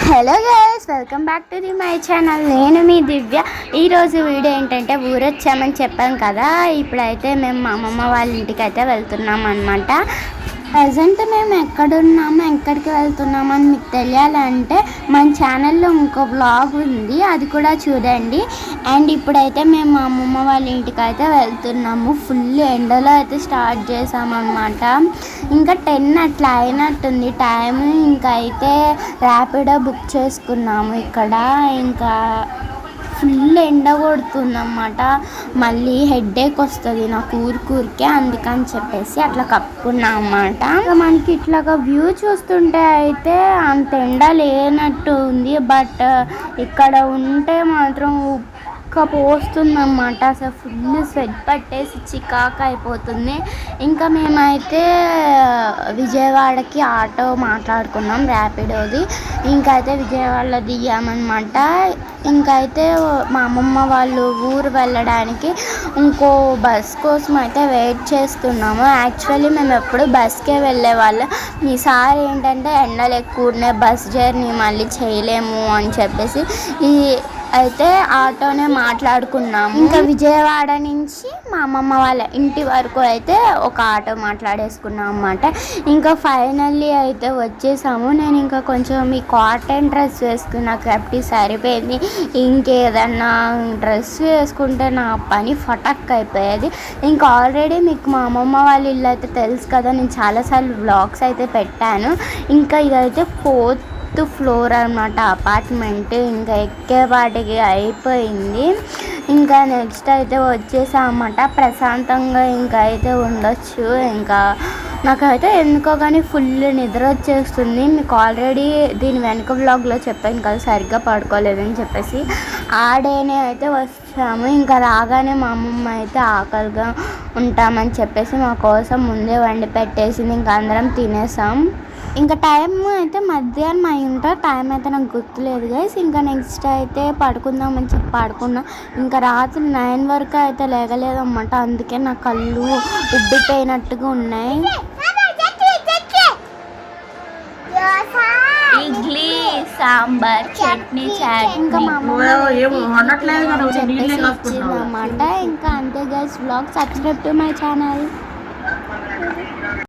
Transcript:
Hello guys, welcome back to my channel. నేను మీ దివ్య. ఈరోజు video ఏంటంటే ఊరొచ్చామని చెప్పాం కదా. ఇప్పుడైతే మేము మా అమ్మమ్మ వాళ్ళ ఇంటికి అయితే వెళ్తున్నాం అనమాట. ప్రజెంట్ మేము ఎక్కడున్నాము, ఎక్కడికి వెళ్తున్నాము అని మీకు తెలియాలంటే మన ఛానల్లో ఇంకో వ్లాగ్ ఉంది, అది కూడా చూడండి. అండ్ ఇప్పుడైతే మేము మా అమ్మమ్మ వాళ్ళ ఇంటికి అయితే వెళ్తున్నాము. ఫుల్ ఎండలో అయితే స్టార్ట్ చేసామన్నమాట. ఇంకా 10 అట్లా అయినట్టుంది టైం. ఇంకా అయితే ర్యాపిడో బుక్ చేసుకున్నాము. ఇక్కడ ఇంకా ఫుల్ ఎండ కొడుతుందన్నమాట. మళ్ళీ హెడేక్ వస్తుంది నాకు ఊరికే, అందుకని చెప్పేసి అట్లా కప్పుకున్నాం అన్నమాట. మనకి ఇట్లాగా వ్యూ చూస్తుంటే అయితే అంత ఎండ లేనట్టు ఉంది, బట్ ఇక్కడ ఉంటే మాత్రం పోస్తుందన్నమాట. అసలు ఫుల్ స్వెట్ పట్టేసి చికాకు అయిపోతుంది. ఇంకా మేమైతే విజయవాడకి ఆటో మాట్లాడుకున్నాం, ర్యాపిడోది. ఇంకైతే విజయవాడలో దిగామన్నమాట. ఇంకైతే మా అమ్మమ్మ వాళ్ళు ఊరు వెళ్ళడానికి ఇంకో బస్ కోసం అయితే వెయిట్ చేస్తున్నాము. యాక్చువల్లీ మేము ఎప్పుడు బస్కే వెళ్ళేవాళ్ళం. ఈసారి ఏంటంటే ఎండలు ఎక్కువ ఉన్నాయి, బస్ జర్నీ మళ్ళీ చేయలేము అని చెప్పేసి అయితే ఆటోనే మాట్లాడుకున్నాము. ఇంకా విజయవాడ నుంచి మా అమ్మమ్మ వాళ్ళ ఇంటి వరకు అయితే ఒక ఆటో మాట్లాడేసుకున్నాం అన్నమాట. ఇంకా ఫైనల్లీ అయితే వచ్చేసాము. నేను ఇంకా కొంచెం ఈ కాటన్ డ్రెస్ వేసుకున్న కట్టి సరిపోయింది. ఇంకేదన్నా డ్రెస్ వేసుకుంటే నా పని ఫటక్ అయిపోయేది. ఇంకా ఆల్రెడీ మీకు మా అమ్మమ్మ వాళ్ళ ఇల్లు అయితే తెలుసు కదా, నేను చాలాసార్లు వ్లాగ్స్ అయితే పెట్టాను. ఇంకా ఇదైతే 4th ఫ్లోర్ అన్నమాట అపార్ట్మెంట్. ఇంకా ఎక్కేపాటికి అయిపోయింది. ఇంకా నెక్స్ట్ అయితే వచ్చేసామన్నమాట. ప్రశాంతంగా ఇంకా అయితే ఉండొచ్చు. ఇంకా నాకైతే ఎందుకో కానీ ఫుల్ నిద్ర వచ్చేస్తుంది. మీకు ఆల్రెడీ దీని వెనక వ్లాగ్లో చెప్పాను కదా, సరిగ్గా పడుకోలేదని చెప్పేసి. ఆ డేనే అయితే వచ్చాము. ఇంకా రాగానే మా అమ్మమ్మ అయితే ఆకలిగా ఉంటామని చెప్పేసి మా కోసం ముందే వండి పెట్టేసింది. ఇంకా అందరం తినేసాం. ఇంకా టైం అయితే మధ్యాహ్నం అయి ఉంటా, టైం అయితే నాకు గుర్తులేదు గైస్. ఇంకా నెక్స్ట్ అయితే పడుకుందామని చెప్పి పడుకున్నా. ఇంకా రాత్రి 9 వరకు అయితే లేగలేదన్నమాట. అందుకే నా కళ్ళు ఉబ్బిపోయినట్టుగా ఉన్నాయి. ఇడ్లీ, సాంబార్, చట్నీ, చాట్ ఇంకా మా అమ్మ చెప్పేసి ఇచ్చిందన్నమాట. ఇంకా అంతే guys, vlog. Subscribe to my channel.